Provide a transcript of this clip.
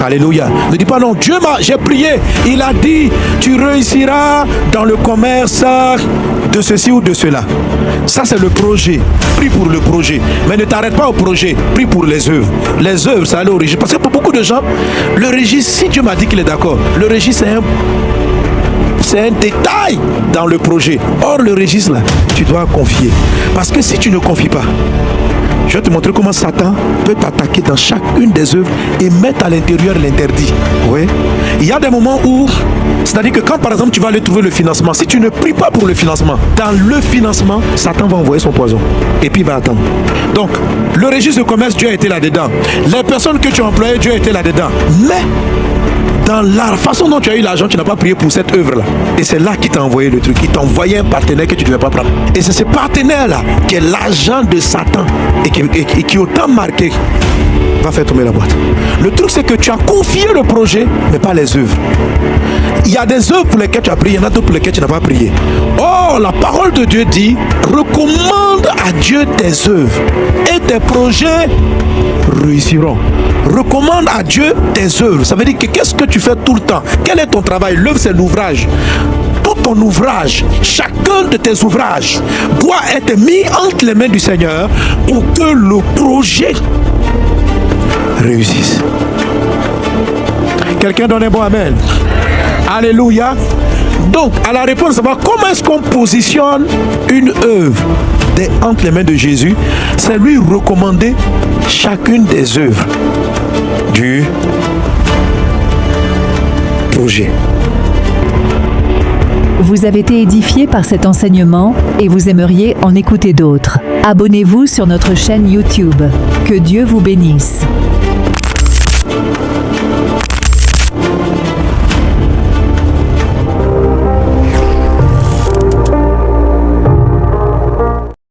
Alléluia. Ne dis pas non, j'ai prié, il a dit, tu réussiras dans le commerce de ceci ou de cela. Ça c'est le projet, prie pour le projet. Mais ne t'arrête pas au projet, prie pour les œuvres. Les œuvres, ça allait au registre. Parce que pour beaucoup de gens, le registre, si Dieu m'a dit qu'il est d'accord, le registre c'est un détail dans le projet. Or le registre là, tu dois confier. Parce que si tu ne confies pas, je vais te montrer comment Satan peut t'attaquer dans chacune des œuvres et mettre à l'intérieur l'interdit. Oui. Il y a des moments où, c'est-à-dire que quand par exemple tu vas aller trouver le financement, si tu ne pries pas pour le financement, dans le financement, Satan va envoyer son poison et puis il va attendre. Donc, le registre de commerce, Dieu a été là-dedans. Les personnes que tu as employées, Dieu a été là-dedans. Mais dans la façon dont tu as eu l'argent, tu n'as pas prié pour cette œuvre-là. Et c'est là qu'il t'a envoyé le truc. Il t'a envoyé un partenaire que tu ne devais pas prendre. Et c'est ce partenaire-là qui est l'agent de Satan et qui autant marqué va faire tomber la boîte. Le truc, c'est que tu as confié le projet, mais pas les œuvres. Il y a des œuvres pour lesquelles tu as prié, il y en a d'autres pour lesquelles tu n'as pas prié. Or, la parole de Dieu dit, recommande à Dieu tes œuvres et tes projets réussiront. Recommande à Dieu tes œuvres. Ça veut dire que qu'est-ce que tu fais tout le temps? Quel est ton travail? L'œuvre, c'est l'ouvrage. Tout ton ouvrage, chacun de tes ouvrages doit être mis entre les mains du Seigneur pour que le projet réussisse. Quelqu'un donne un bon amen. Alléluia. Donc, à la réponse, savoir comment est-ce qu'on positionne une œuvre entre les mains de Jésus, c'est lui recommander chacune des œuvres du projet. Vous avez été édifié par cet enseignement et vous aimeriez en écouter d'autres. Abonnez-vous sur notre chaîne YouTube. Que Dieu vous bénisse.